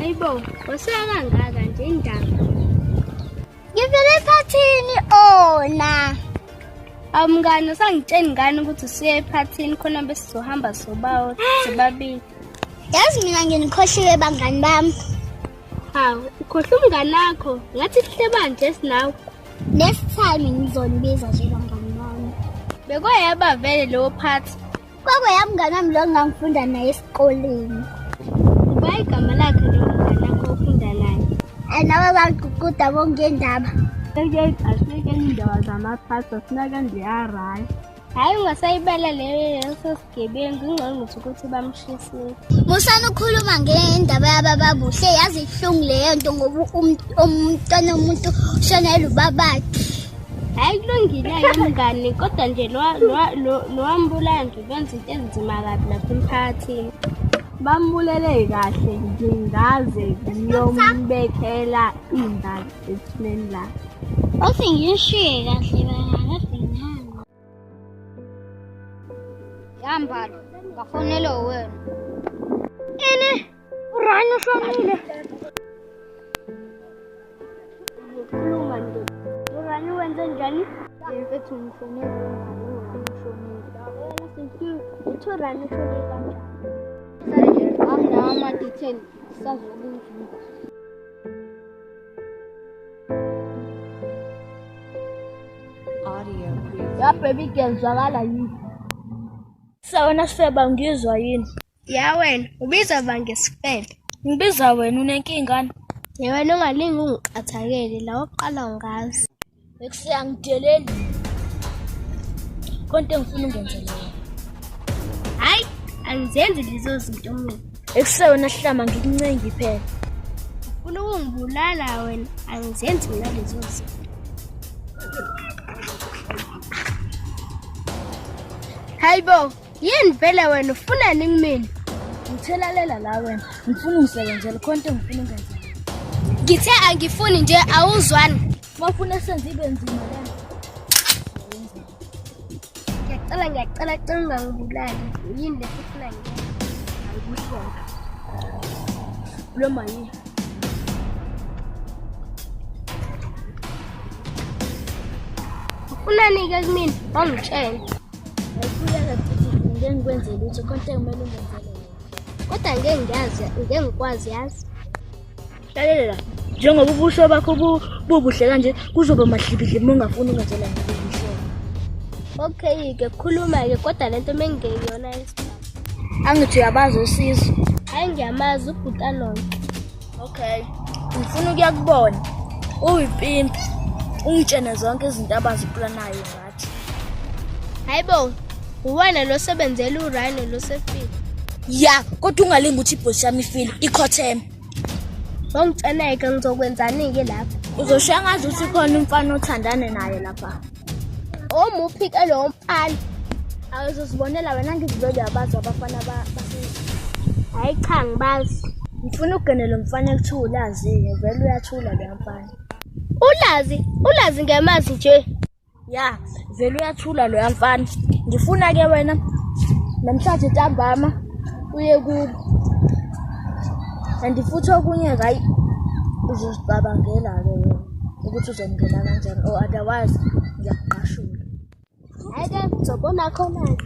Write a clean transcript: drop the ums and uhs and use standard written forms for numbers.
Hayibo, usakangaka nje indaba. Ngivele ephathini ona. Awumngane usangitsheni ngani ukuthi usiye ephathini khona besizohamba sobabili. Yazi mina nginikhohliwe bangani bami. Hawu, ukhohle umngane wakho. Ngathi sihleba nje sinawe. Next time ngizonibiza nje bangani bami. Bekwayaba vele lo phathi. Kwakweyami umngane wami lo ngangifunda naye esikoleni. Uba igama lakhe lo mngane wakho ofunda naye. Nawe bangiququda bonke indaba. Asike indaba zamaphathi sinake ndiyarayi. Hayi ungasayibala leso sigebengu ngcono ukuthi bamshisile. Musana ukhuluma ngendaba yabababuhle yazi ihlungu leyo nto ngoba umntwana umuntu ushonela ubabakhe. Hayi kulungile umngane kodwa nje lo ambulance nje benza into enzima kabi lapha emphakathini. Bambulele kahle nje ngaze ngiyombethela indaba esineni la. Othi ngishiye kahle bangakafinanga. Yambalo, ngafonela wena. Urani ushonile. Ukhuluma nje. Urani wenze njani? Mfethu ngifonela wena ushonile. Sinki, uthorani ushonile kanjani? Anginawo ama-detail sazokunzima. Ya baby ngiyazwakala yini? Sawena Sifeba ngizwa yini? Ya wena, ubiza bange Sifeba. Ngibiza wena unenkinga. Wena ungalingi ungiqathakele la oqala ngazi. Bekusiyangideleli. Konke ngifuna ungenzele. Hayi, angizenzi lezo zinto mina. Ekusewena Hlama ngikuncengi phela. Ufuna ukungibulala wena, angizenzi mina lezo zinto. Hayibo, yini vele wena ufuna nini mina? Ngithelalela la wena. Ngifuna ungisebenzele konke ngifuna ungenzele. Ngithe angifuni nje awuzwani. Mafuna senze ibe nzima la. Ngiyacela ungangibulali. Yini lesifuna nje? Ayikuhlonga. Lo mayi. Ufuna nike kumina? Ongitshela. Ayikuyela ukuthi ngeke ngikwenzele ukuthi konke kumele ungenzele wena. Kodwa ngeke ngikwazi yazi. Lalela. Njengoba ubusho bakho bubuhle kanje kuzoba mahlibihlibi ungafuni ungenzela ngibusho. Okay ke khuluma ke kodwa lento mengiyona isibaba. Angithi uyabazi usizo. Hayi ngiyamazi ubhuta lonke. Okay. Ngifuna ukuyakubona. Uyipimpi. Ungitshene zonke izinto abaziplanayo ngathi. Hayibo, uwena lo sebenzela uRhino lo sefile. Ya, kodwa ungalingi ukuthi ibhosi yami ifile, ikhotheme. Ngicela ngizokwenzani ke lapha? Uzoshiya ngazi ukuthi khona umfana othandane naye lapha. Omuphi ke lo mfana? Awuzosibonela wena ngizibele abazi abafana basiza. Hayi cha ngibazi. Ngifuna ugenele umfana ekuthiwa Ulazi, vele uyathula lo mfana. Ulazi ngemazi nje. Ya, vele uyathula lo mfana. Ngifuna ke wena namhlanje ntambama uye kubo. And futhi okunye hayi uzosicabangela ke wena ukuthi uzongena kanjani or otherwise ngiyaqashula. Hayi ke ngizobona khona.